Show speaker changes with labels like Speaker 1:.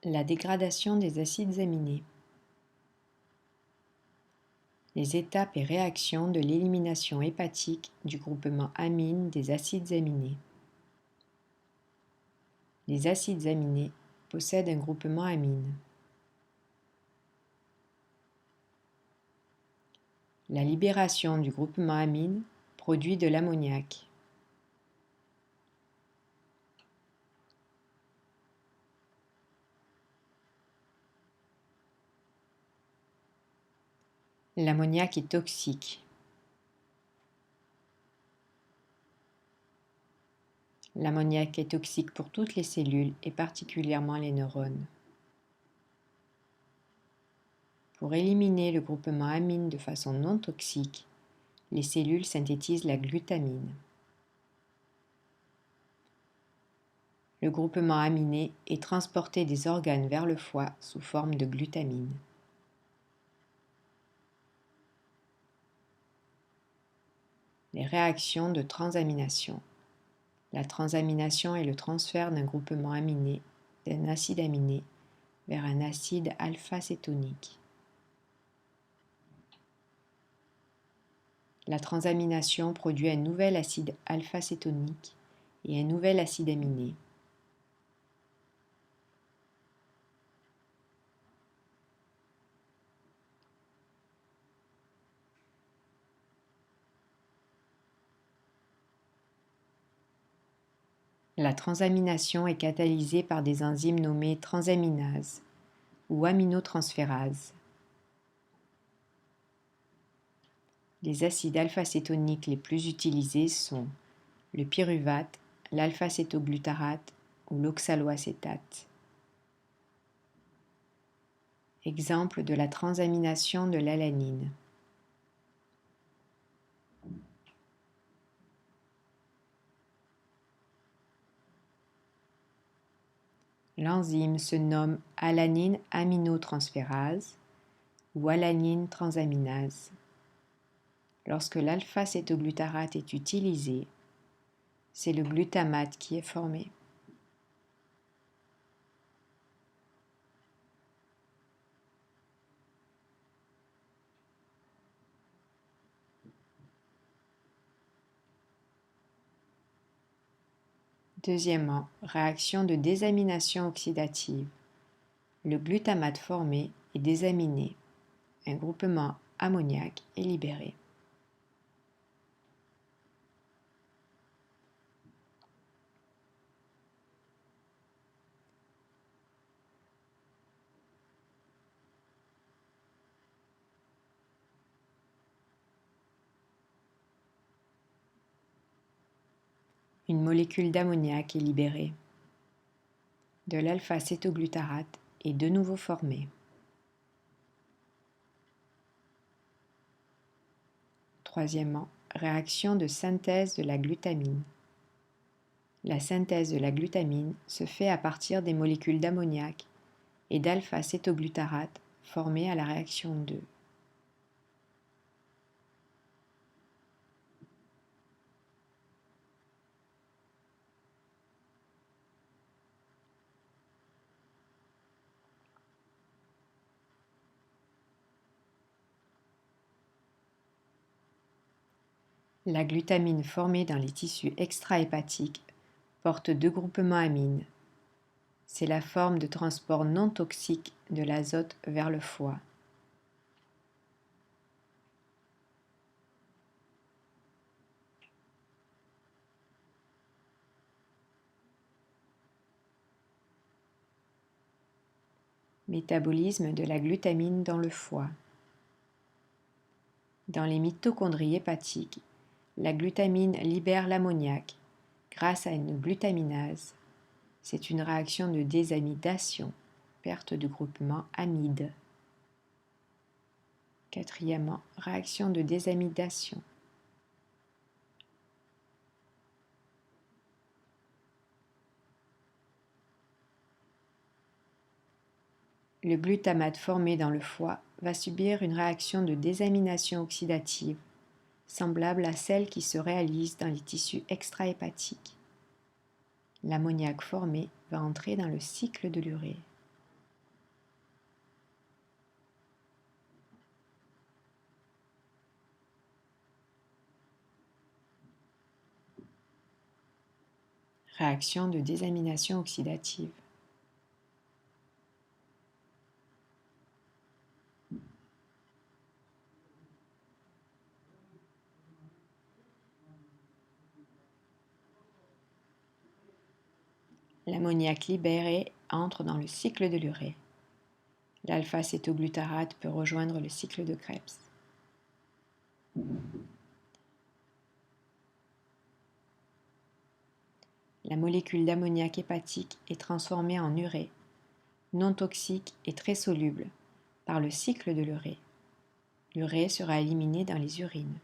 Speaker 1: La dégradation des acides aminés. Les étapes et réactions de l'élimination hépatique du groupement amine des acides aminés. Les acides aminés possèdent un groupement amine. La libération du groupement amine produit de l'ammoniac. L'ammoniac est toxique. L'ammoniac est toxique pour toutes les cellules et particulièrement les neurones. Pour éliminer le groupement amine de façon non toxique, les cellules synthétisent la glutamine. Le groupement aminé est transporté des organes vers le foie sous forme de glutamine. Les réactions de transamination. La transamination est le transfert d'un groupement aminé, d'un acide aminé, vers un acide alpha-cétonique. La transamination produit un nouvel acide alpha-cétonique et un nouvel acide aminé. La transamination est catalysée par des enzymes nommées transaminases ou aminotransférases. Les acides alpha-cétoniques les plus utilisés sont le pyruvate, l'alpha-cétoglutarate ou l'oxaloacétate. Exemple de la transamination de l'alanine. L'enzyme se nomme alanine aminotransférase ou alanine transaminase. Lorsque l'alpha-cétoglutarate est utilisé, c'est le glutamate qui est formé. Deuxièmement, réaction de désamination oxydative. Le glutamate formé est désaminé. Un groupement ammoniac est libéré. Une molécule d'ammoniac est libérée. De l'alpha-cétoglutarate est de nouveau formé. Troisièmement, réaction de synthèse de la glutamine. La synthèse de la glutamine se fait à partir des molécules d'ammoniac et d'alpha-cétoglutarate formées à la réaction 2. La glutamine formée dans les tissus extrahépatiques porte deux groupements amines. C'est la forme de transport non toxique de l'azote vers le foie. Métabolisme de la glutamine dans le foie. Dans les mitochondries hépatiques, la glutamine libère l'ammoniac grâce à une glutaminase. C'est une réaction de désamidation, perte de groupement amide. Quatrièmement, réaction de désamidation. Le glutamate formé dans le foie va subir une réaction de désamination oxydative, semblable à celle qui se réalise dans les tissus extrahépatiques. L'ammoniac formé va entrer dans le cycle de l'urée. réaction de désamination oxydative. L'ammoniac libéré entre dans le cycle de l'urée. L'alpha-cétoglutarate peut rejoindre le cycle de Krebs. La molécule d'ammoniac hépatique est transformée en urée, non toxique et très soluble, par le cycle de l'urée. L'urée sera éliminée dans les urines.